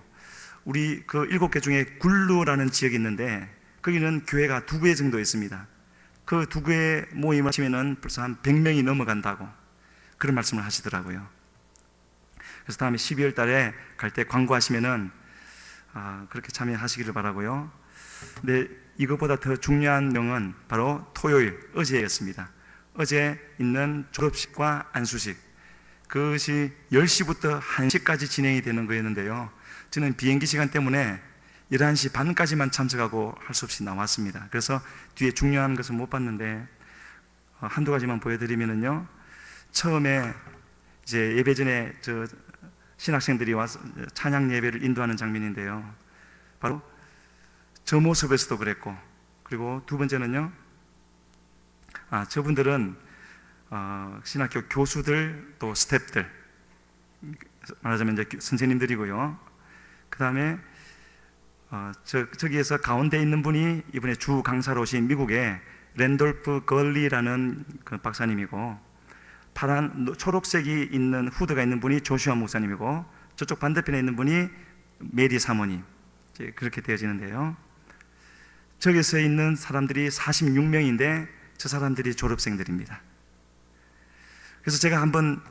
우리 그 7개 중에 굴루라는 지역이 있는데 거기는 교회가 2개 정도 있습니다. 그 2개 모임을 하시면은 벌써 한 100명이 넘어간다고 그런 말씀을 하시더라고요. 그래서 다음에 12월 달에 갈 때 광고하시면은 그렇게 참여하시기를 바라고요. 근데 이것보다 더 중요한 명은 바로 토요일, 어제였습니다. 어제 있는 졸업식과 안수식, 그것이 10시부터 1시까지 진행이 되는 거였는데요. 저는 비행기 시간 때문에 11시 반까지만 참석하고 할 수 없이 나왔습니다. 그래서 뒤에 중요한 것은 못 봤는데 한두 가지만 보여드리면요. 처음에 이제 예배 전에 신학생들이 와서 찬양 예배를 인도하는 장면인데요. 바로 저 모습에서도 그랬고, 그리고 두 번째는요, 저분들은 신학교 교수들 또 스태프들, 말하자면 이제 선생님들이고요. 그 다음에 저기에서 가운데 있는 분이 이번에 주 강사로 오신 미국의 랜돌프 걸리라는 그 박사님이고, 파란 초록색이 있는 후드가 있는 분이 조슈아 목사님이고, 저쪽 반대편에 있는 분이 메리 사모님, 그렇게 되어지는데요. 저기서 있는 사람들이 46명인데 저 사람들이 졸업생들입니다. 그래서 제가 한번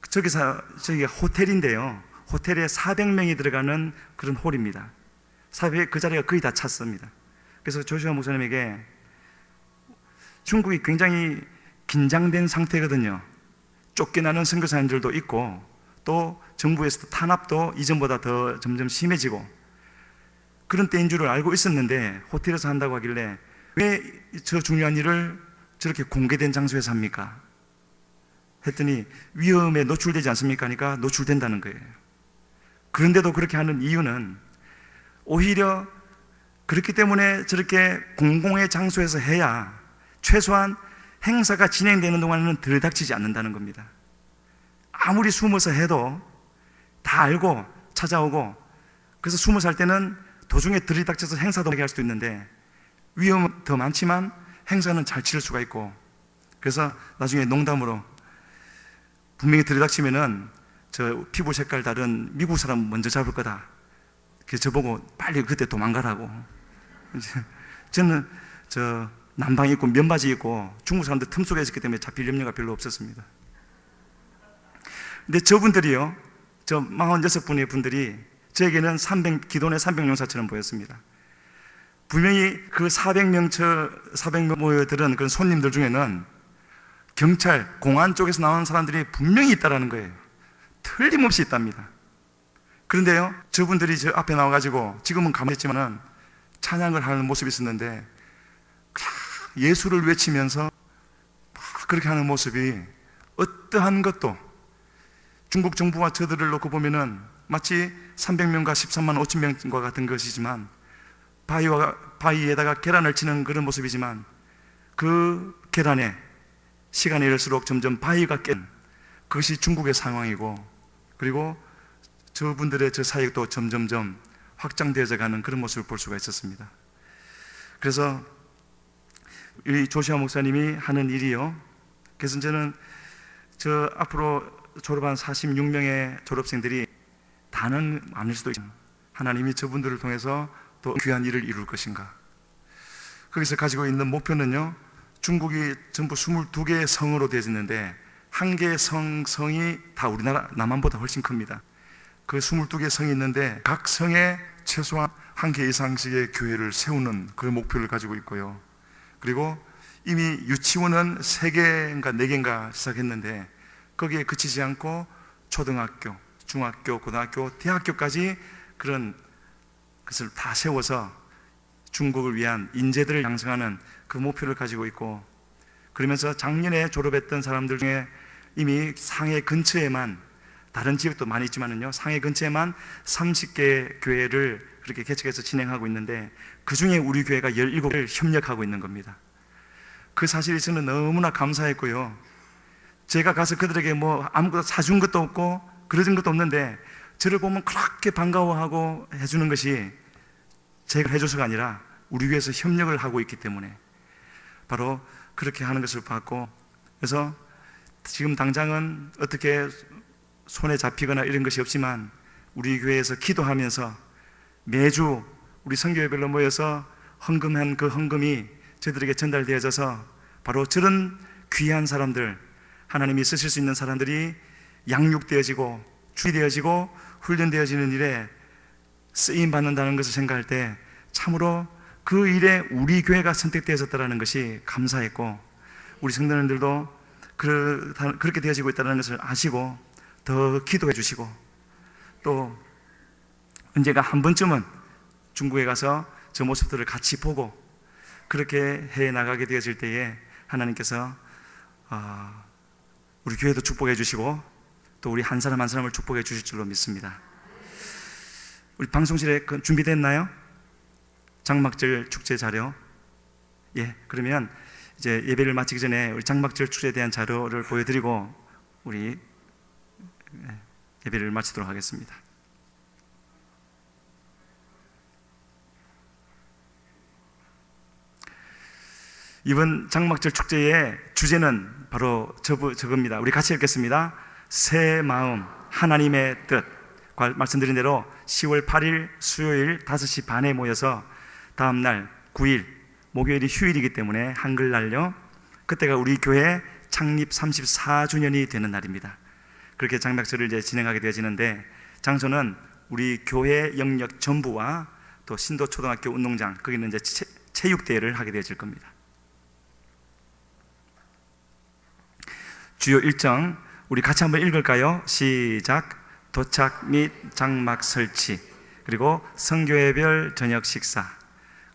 저기가 호텔인데요, 호텔에 400명이 들어가는 그런 홀입니다. 그 자리가 거의 다 찼습니다. 그래서 조슈아 목사님에게 중국이 굉장히 긴장된 상태거든요. 쫓겨나는 선교사님들도 있고 또 정부에서도 탄압도 이전보다 더 점점 심해지고 그런 때인 줄을 알고 있었는데 호텔에서 한다고 하길래 왜 저 중요한 일을 저렇게 공개된 장소에서 합니까? 했더니 위험에 노출되지 않습니까? 하니까 노출된다는 거예요. 그런데도 그렇게 하는 이유는 오히려 그렇기 때문에 저렇게 공공의 장소에서 해야 최소한 행사가 진행되는 동안에는 덜 닥치지 않는다는 겁니다. 아무리 숨어서 해도 다 알고 찾아오고, 그래서 숨어서 할 때는 도중에 들이닥쳐서 행사도 하게 할 수도 있는데 위험은 더 많지만 행사는 잘 치를 수가 있고, 그래서 나중에 농담으로 분명히 들이닥치면은 저 피부 색깔 다른 미국 사람 먼저 잡을 거다, 그래서 저보고 빨리 그때 도망가라고. 저는 남방 입고 면바지 입고 중국 사람들 틈속에 있었기 때문에 잡힐 염려가 별로 없었습니다. 근데 저분들이요, 저 46분의 분들이 저에게는 기도원의 300용사처럼 보였습니다. 분명히 그 400명 모여들은 그런 손님들 중에는 경찰, 공안 쪽에서 나오는 사람들이 분명히 있다라는 거예요. 틀림없이 있답니다. 그런데요, 저분들이 저 앞에 나와가지고 지금은 가만했지만은 찬양을 하는 모습이 있었는데 예수를 외치면서 막 그렇게 하는 모습이 어떠한 것도 중국 정부와 저들을 놓고 보면은 마치 300명과 13만 5천 명과 같은 것이지만 바위에다가 계란을 치는 그런 모습이지만 그 계란에 시간이 이럴수록 점점 바위가 깬 그것이 중국의 상황이고, 그리고 저분들의 저 사역도 점점점 확장되어져 가는 그런 모습을 볼 수가 있었습니다. 그래서 이 조시아 목사님이 하는 일이요. 그래서 저는 저 앞으로 졸업한 46명의 졸업생들이 다는 아닐 수도 있지만 하나님이 저분들을 통해서 또 귀한 일을 이룰 것인가. 거기서 가지고 있는 목표는요, 중국이 전부 22개의 성으로 되어 있는데 한 개의 성이 다 우리나라 남한보다 훨씬 큽니다. 그 22개 성이 있는데 각 성에 최소한 한 개 이상씩의 교회를 세우는 그런 목표를 가지고 있고요. 그리고 이미 유치원은 3개인가 4개인가 시작했는데 거기에 그치지 않고 초등학교, 중학교, 고등학교, 대학교까지 그런 것을 다 세워서 중국을 위한 인재들을 양성하는 그 목표를 가지고 있고, 그러면서 작년에 졸업했던 사람들 중에 이미 상해 근처에만, 다른 지역도 많이 있지만은요, 상해 근처에만 30개 교회를 그렇게 개척해서 진행하고 있는데 그 중에 우리 교회가 17개를 협력하고 있는 겁니다. 그 사실이 저는 너무나 감사했고요. 제가 가서 그들에게 뭐 아무것도 사준 것도 없고 그러진 것도 없는데 저를 보면 그렇게 반가워하고 해주는 것이 제가 해줘서가 아니라 우리 교회에서 협력을 하고 있기 때문에 바로 그렇게 하는 것을 봤고, 그래서 지금 당장은 어떻게 손에 잡히거나 이런 것이 없지만 우리 교회에서 기도하면서 매주 우리 선교회별로 모여서 헌금한 그 헌금이 저들에게 전달되어져서 바로 저런 귀한 사람들, 하나님이 쓰실 수 있는 사람들이 양육되어지고 주의되어지고 훈련되어지는 일에 쓰임받는다는 것을 생각할 때 참으로 그 일에 우리 교회가 선택되어졌다는 것이 감사했고, 우리 성도님들도 그렇게 되어지고 있다는 것을 아시고 더 기도해 주시고, 또 언제가 한 번쯤은 중국에 가서 저 모습들을 같이 보고 그렇게 해 나가게 되어질 때에 하나님께서 우리 교회도 축복해 주시고 또 우리 한 사람 한 사람을 축복해 주실 줄로 믿습니다. 우리 방송실에 준비됐나요? 장막절 축제 자료. 예, 그러면 이제 예배를 마치기 전에 우리 장막절 축제에 대한 자료를 보여드리고 우리 예배를 마치도록 하겠습니다. 이번 장막절 축제의 주제는 바로 저겁니다. 우리 같이 읽겠습니다. 새 마음 하나님의 뜻. 말씀드린 대로 10월 8일 수요일 5시 반에 모여서 다음날 9일 목요일이 휴일이기 때문에 한글날요, 그때가 우리 교회 창립 34주년이 되는 날입니다. 그렇게 장막절을 이제 진행하게 되어지는데 장소는 우리 교회 영역 전부와 또 신도초등학교 운동장, 거기는 이제 체육대회를 하게 되어질 겁니다. 주요 일정 우리 같이 한번 읽을까요? 시작. 도착 및 장막 설치, 그리고 선교회별 저녁 식사,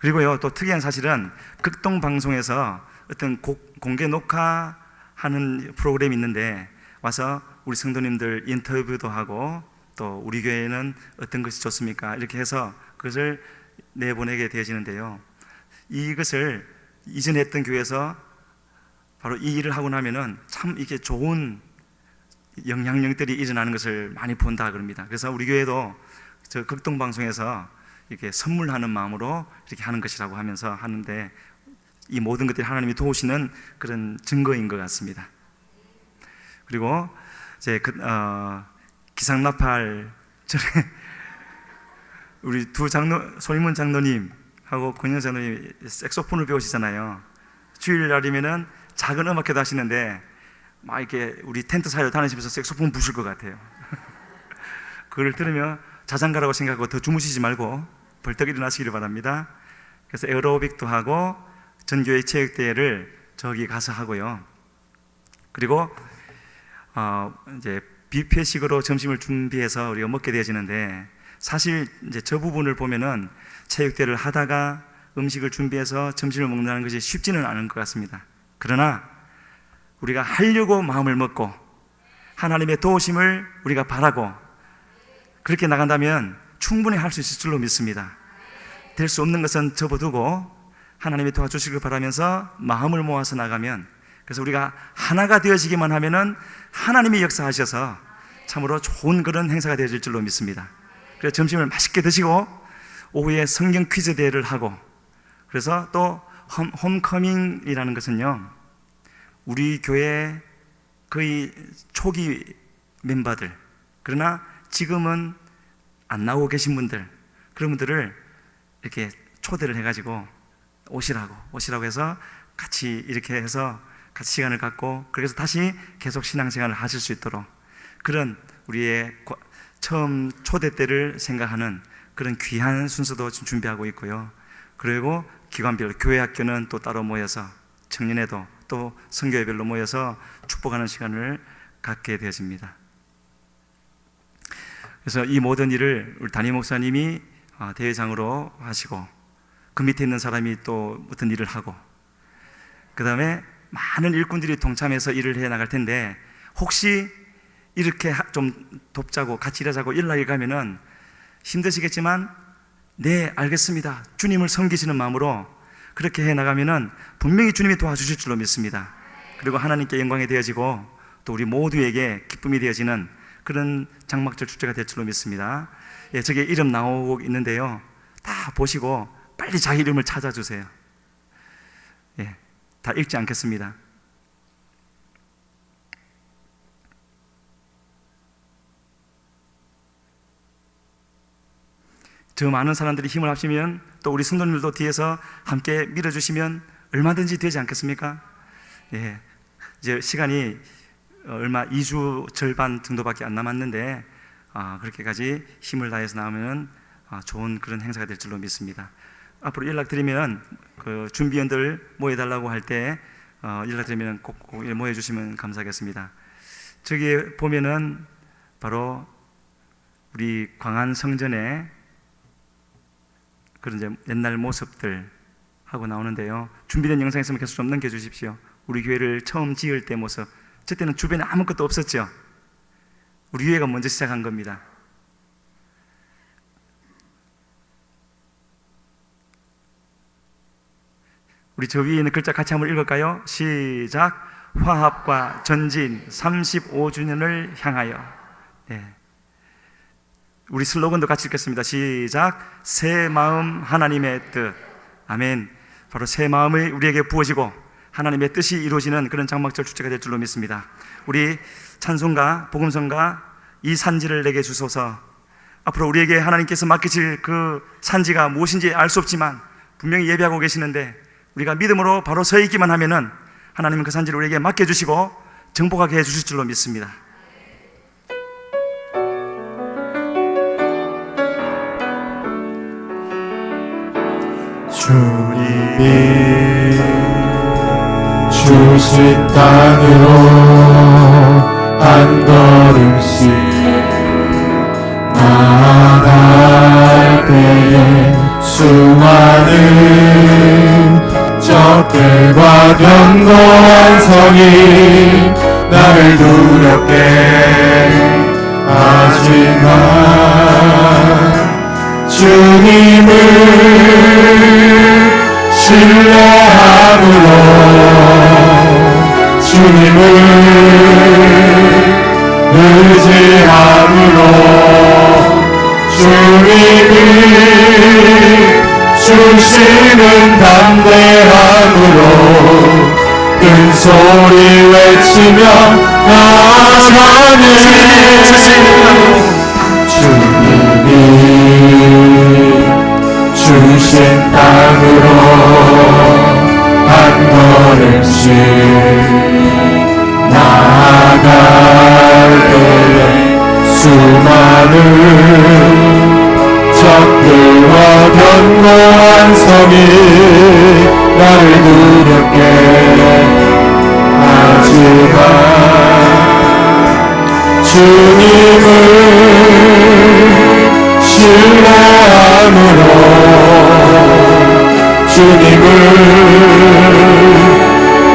그리고요 또 특이한 사실은 극동방송에서 어떤 공개 녹화하는 프로그램이 있는데 와서 우리 성도님들 인터뷰도 하고 또 우리 교회는 어떤 것이 좋습니까? 이렇게 해서 그것을 내보내게 되어지는데요, 이것을 이전에 했던 교회에서 바로 이 일을 하고 나면은 참 이게 좋은 영향력들이 일어나는 것을 많이 본다 그럽니다. 그래서 우리 교회도 저 극동방송에서 이렇게 선물하는 마음으로 이렇게 하는 것이라고 하면서 하는데, 이 모든 것들이 하나님이 도우시는 그런 증거인 것 같습니다. 그리고 이제 기상나팔 전에 우리 두 손임문 장로님하고 권영 장로님 색소폰을 배우시잖아요. 주일날이면은 작은 음악회도 하시는데 막 이렇게 우리 텐트 사이로 다니시면서 색소폰 부실 것 같아요. 그걸 들으면 자장가라고 생각하고 더 주무시지 말고 벌떡 일어나시기를 바랍니다. 그래서 에어로빅도 하고 전교회 체육대회를 저기 가서 하고요. 그리고 이제 뷔페식으로 점심을 준비해서 우리가 먹게 되어지는데, 사실 이제 저 부분을 보면은 체육대회를 하다가 음식을 준비해서 점심을 먹는다는 것이 쉽지는 않은 것 같습니다. 그러나 우리가 하려고 마음을 먹고 하나님의 도우심을 우리가 바라고 그렇게 나간다면 충분히 할 수 있을 줄로 믿습니다. 될 수 없는 것은 접어두고 하나님이 도와주시길 바라면서 마음을 모아서 나가면, 그래서 우리가 하나가 되어지기만 하면은 하나님이 역사하셔서 참으로 좋은 그런 행사가 되어질 줄로 믿습니다. 그래서 점심을 맛있게 드시고 오후에 성경 퀴즈 대회를 하고, 그래서 또 홈커밍이라는 것은요, 우리 교회 거의 초기 멤버들, 그러나 지금은 안 나오고 계신 분들, 그런 분들을 이렇게 초대를 해가지고 오시라고 해서 같이 이렇게 해서 같이 시간을 갖고, 그래서 다시 계속 신앙생활을 하실 수 있도록 그런 우리의 처음 초대 때를 생각하는 그런 귀한 순서도 지금 준비하고 있고요. 그리고 기관별로 교회 학교는 또 따로 모여서, 청년회도 또 선교회별로 모여서 축복하는 시간을 갖게 되어집니다. 그래서 이 모든 일을 우리 담임 목사님이 대회장으로 하시고, 그 밑에 있는 사람이 또 어떤 일을 하고, 그 다음에 많은 일꾼들이 동참해서 일을 해 나갈 텐데, 혹시 이렇게 좀 돕자고 같이 일하자고 연락이 가면은 힘드시겠지만, 네 알겠습니다, 주님을 섬기시는 마음으로 그렇게 해 나가면은 분명히 주님이 도와주실 줄로 믿습니다. 그리고 하나님께 영광이 되어지고 또 우리 모두에게 기쁨이 되어지는 그런 장막절 축제가 될 줄로 믿습니다. 예, 저기 이름 나오고 있는데요, 다 보시고 빨리 자기 이름을 찾아주세요. 예, 다 읽지 않겠습니다. 저 많은 사람들이 힘을 합치면, 또 우리 성도님들도 뒤에서 함께 밀어주시면 얼마든지 되지 않겠습니까? 예, 이제 시간이 얼마 2주 절반 정도밖에 안 남았는데, 그렇게까지 힘을 다해서 나오면 좋은 그런 행사가 될 줄로 믿습니다. 앞으로 연락드리면 그 준비원들 모여달라고 할 때 연락드리면 꼭 모여주시면 감사하겠습니다. 저기 보면은 바로 우리 광안 성전에 그런 이제 옛날 모습들 하고 나오는데요, 준비된 영상 있으면 계속 좀 넘겨주십시오. 우리 교회를 처음 지을 때 모습, 저 때는 주변에 아무것도 없었죠. 우리 교회가 먼저 시작한 겁니다. 우리 저 위에 있는 글자 같이 한번 읽을까요? 시작. 화합과 전진 35주년을 향하여. 네. 우리 슬로건도 같이 읽겠습니다. 시작. 새 마음 하나님의 뜻. 아멘. 바로 새 마음이 우리에게 부어지고 하나님의 뜻이 이루어지는 그런 장막절 축제가 될 줄로 믿습니다. 우리 찬송가, 복음성가, 이 산지를 내게 주소서. 앞으로 우리에게 하나님께서 맡기실 그 산지가 무엇인지 알 수 없지만 분명히 예배하고 계시는데, 우리가 믿음으로 바로 서 있기만 하면은 하나님은 그 산지를 우리에게 맡겨주시고 정복하게 해주실 줄로 믿습니다. 주님이 주신 땅으로 한 걸음씩 나아갈 때에 수많은 적들과 견고한 성이 나를 두렵게 하지만 주님을 신뢰함으로, 주님을 의지함으로, 주님이 주시는 담대함으로 큰 소리 외치며 나아가는 주님이 주신 땅으로 한 걸음씩 나아갈 때에 수많은 적들과 견고한 성이 나를 두렵게 하지만 주님을 신뢰함으로, 주님을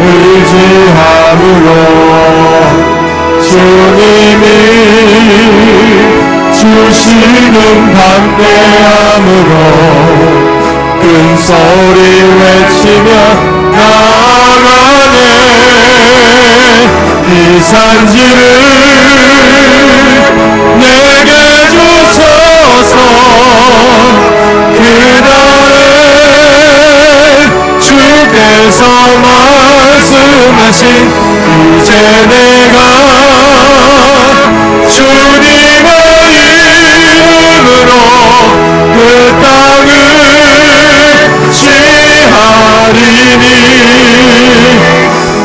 의지함으로, 주님이 주시는 담대함으로 큰 소리 외치며 나아가네. 이 산지를 내게 주소서. 그날에 주님을 주께서 말씀하신 이제 내가 주님의 이름으로 그 땅을 취하리니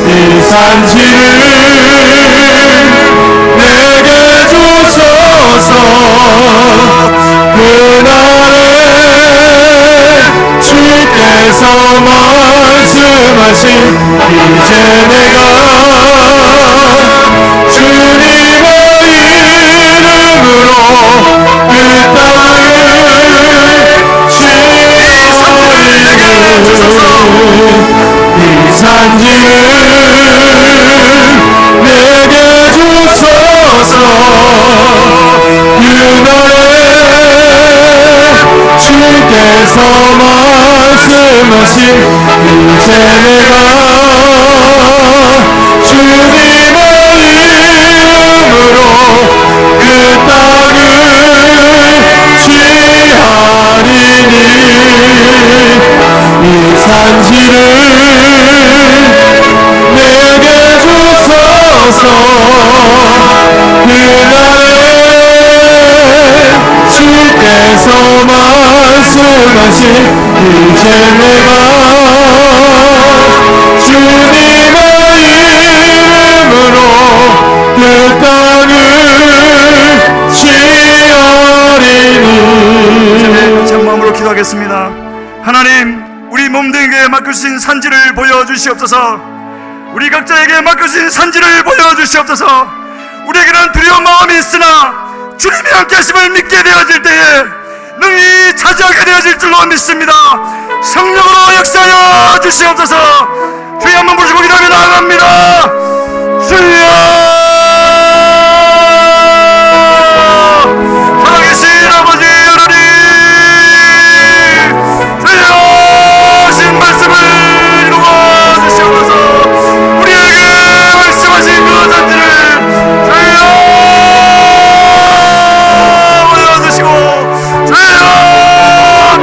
이 산지를 내게 주소서. 그날에 주께서 말씀하신 이제 내가 주님의 이름으로 그 땅을 취하리니 이 산지를 내게 주소서. 그날에 주께서 말씀하신 이제 내가 주님의 이름으로 그 땅을 취하리니 이 산지를 내게 주소서. 그날에 주께서 말씀하신 이제 내가 주님의 이름으로 그 땅을 취하리니. 참 마음으로 기도하겠습니다. 하나님, 우리 몸뚱이에 맡겨주신 산지를 보여주시옵소서. 우리 각자에게 맡겨주신 산지를 보여주시옵소서. 우리에게는 두려운 마음이 있으나 주님이 함께 하심을 믿게 되어질 때에 능히 차지하게 되어질 줄로 믿습니다. 성령으로 역사하여 주시옵소서. 주여 한번 부르시고 기도하며 나아갑니다. 주여, 살아계신 아버지 하나님, 주여 하신 말씀을 이루어 주시옵소서. 우리에게 말씀하신 그 산지를 주여 보여주시고 주여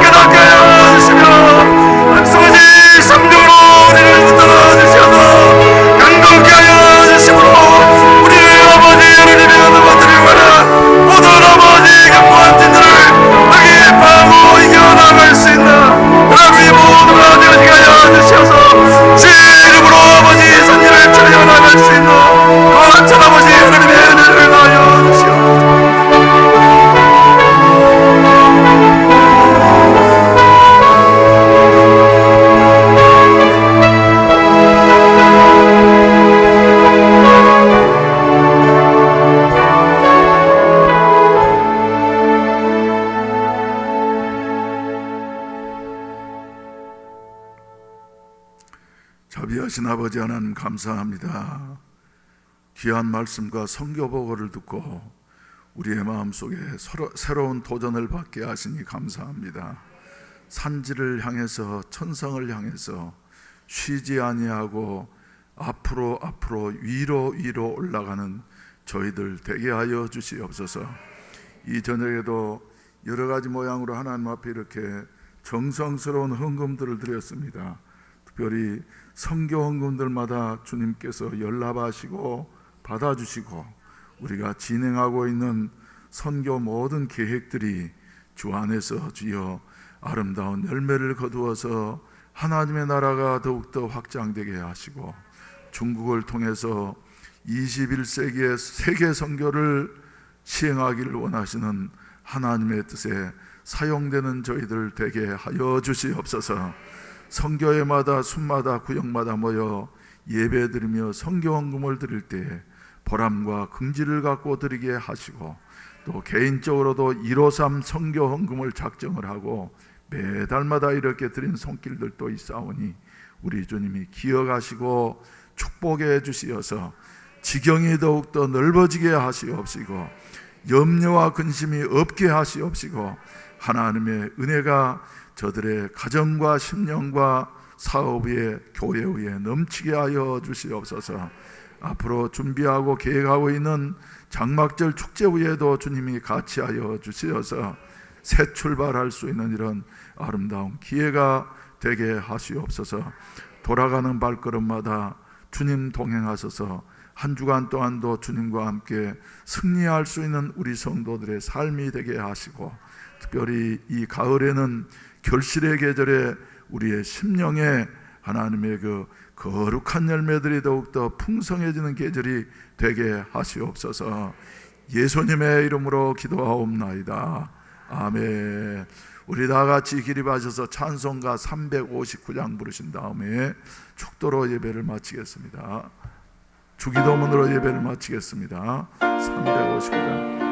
깨닫게 해주시며 약속하신 성령으로 우리를 붙들어 주셔서 강건케 하여 주심으로 우리의 아버지 하나님의 얻어받으려 하는 모든 아버지 견고한 진들을 응입하고 이겨나갈 수 있는 그런 우리 모두가 되어지게 하여 주시어서 주의 이름으로 아버지 선지를 차려나갈 수 있는 거룩한 아버지 하나님의 은혜를 하여 주시옵소서. 자비하신 아버지 하나님 감사합니다. 귀한 말씀과 선교 보고를 듣고 우리의 마음속에 새로운 도전을 받게 하시니 감사합니다. 산지를 향해서 천성을 향해서 쉬지 아니하고 앞으로 위로 올라가는 저희들 되게 하여 주시옵소서. 이 저녁에도 여러 가지 모양으로 하나님 앞에 이렇게 정성스러운 헌금들을 드렸습니다. 특별히 선교 헌금들마다 주님께서 연락하시고 받아주시고 우리가 진행하고 있는 선교 모든 계획들이 주 안에서 주여 아름다운 열매를 거두어서 하나님의 나라가 더욱더 확장되게 하시고 중국을 통해서 21세기의 세계 선교를 시행하기를 원하시는 하나님의 뜻에 사용되는 저희들 되게 하여 주시옵소서. 선교회마다 순마다 구역마다 모여 예배드리며 선교헌금을 드릴 때에 보람과 긍지를 갖고 드리게 하시고 또 개인적으로도 153 선교헌금을 작정을 하고 매달마다 이렇게 드린 손길들도 있사오니 우리 주님이 기억하시고 축복해 주시어서 지경이 더욱더 넓어지게 하시옵시고 염려와 근심이 없게 하시옵시고 하나님의 은혜가 저들의 가정과 심령과 사업 위에 교회 위에 넘치게 하여 주시옵소서. 앞으로 준비하고 계획하고 있는 장막절 축제 위에도 주님이 같이 하여 주시어서 새 출발할 수 있는 이런 아름다운 기회가 되게 하시옵소서. 돌아가는 발걸음마다 주님 동행하셔서 한 주간 동안도 주님과 함께 승리할 수 있는 우리 성도들의 삶이 되게 하시고, 특별히 이 가을에는 결실의 계절에 우리의 심령에 하나님의 그 거룩한 열매들이 더욱더 풍성해지는 계절이 되게 하시옵소서. 예수님의 이름으로 기도하옵나이다. 아멘. 우리 다 같이 기립하셔서 찬송가 359장 부르신 다음에 축도로 예배를 마치겠습니다. 주기도문으로 예배를 마치겠습니다. 359장.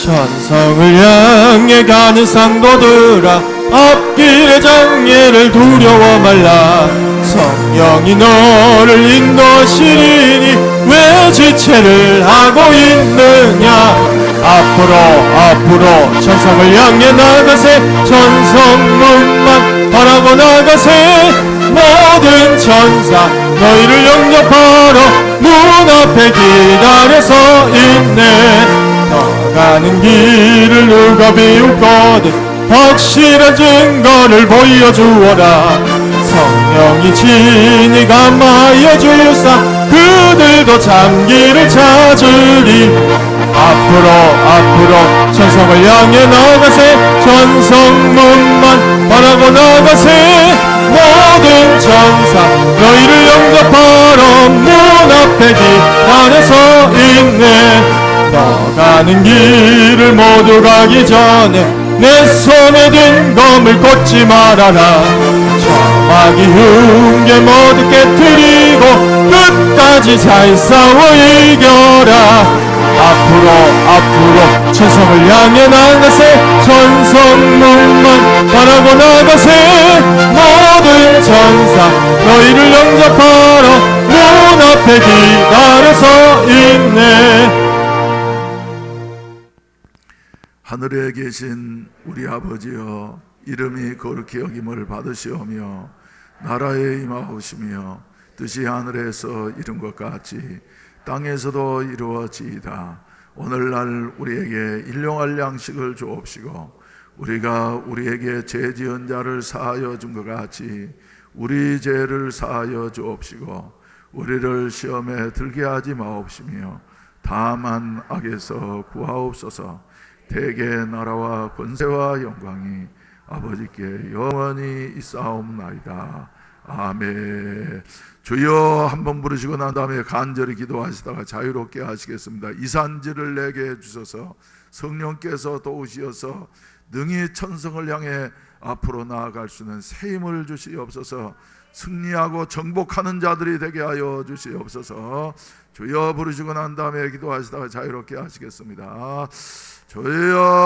천성을 향해 가는 상도들아, 앞길의 장애를 두려워 말라. 성령이 너를 인도하시리니 왜 지체를 하고 있느냐. 앞으로 천성을 향해 나가세. 천성문만 바라고 나가세. 모든 천사 너희를 영접하러 문 앞에 기다려서 있네. 가는 길을 누가 비웃거든 확실한 증거를 보여주어라. 성령이 친히 감화하여 주사 그들도 참기를 찾으리. 앞으로 천성을 향해 나가세. 천성문만 바라고 나가세. 모든 천사 너희를 영접하러 문 앞에 기다려서 있네. 너 가는 길을 모두 가기 전에 내 손에 든 검을 꽂지 말아라. 저마귀 흉계 모두 깨트리고 끝까지 잘 싸워 이겨라. 앞으로 천성을 향해 나가세. 천성문만 바라고 나가세. 모든 천사 너희를 영접하러 문 앞에 기다려서 있네. 하늘에 계신 우리 아버지여, 이름이 거룩히 여김을 받으시오며 나라에 임하오시며 뜻이 하늘에서 이룬 것 같이 땅에서도 이루어지이다. 오늘날 우리에게 일용할 양식을 주옵시고 우리가 우리에게 죄 지은 자를 사하여 준 것 같이 우리 죄를 사하여 주옵시고 우리를 시험에 들게 하지 마옵시며 다만 악에서 구하옵소서. 대개 나라와 권세와 영광이 아버지께 영원히 있사옵나이다. 아멘. 주여 한번 부르시고 난 다음에 간절히 기도하시다가 자유롭게 하시겠습니다. 이 산지를 내게 해주셔서 성령께서 도우시어서 능히 천성을 향해 앞으로 나아갈 수 있는 새 힘을 주시옵소서. 승리하고 정복하는 자들이 되게 하여 주시옵소서. 주여 부르시고 난 다음에 기도하시다가 자유롭게 하시겠습니다. 주여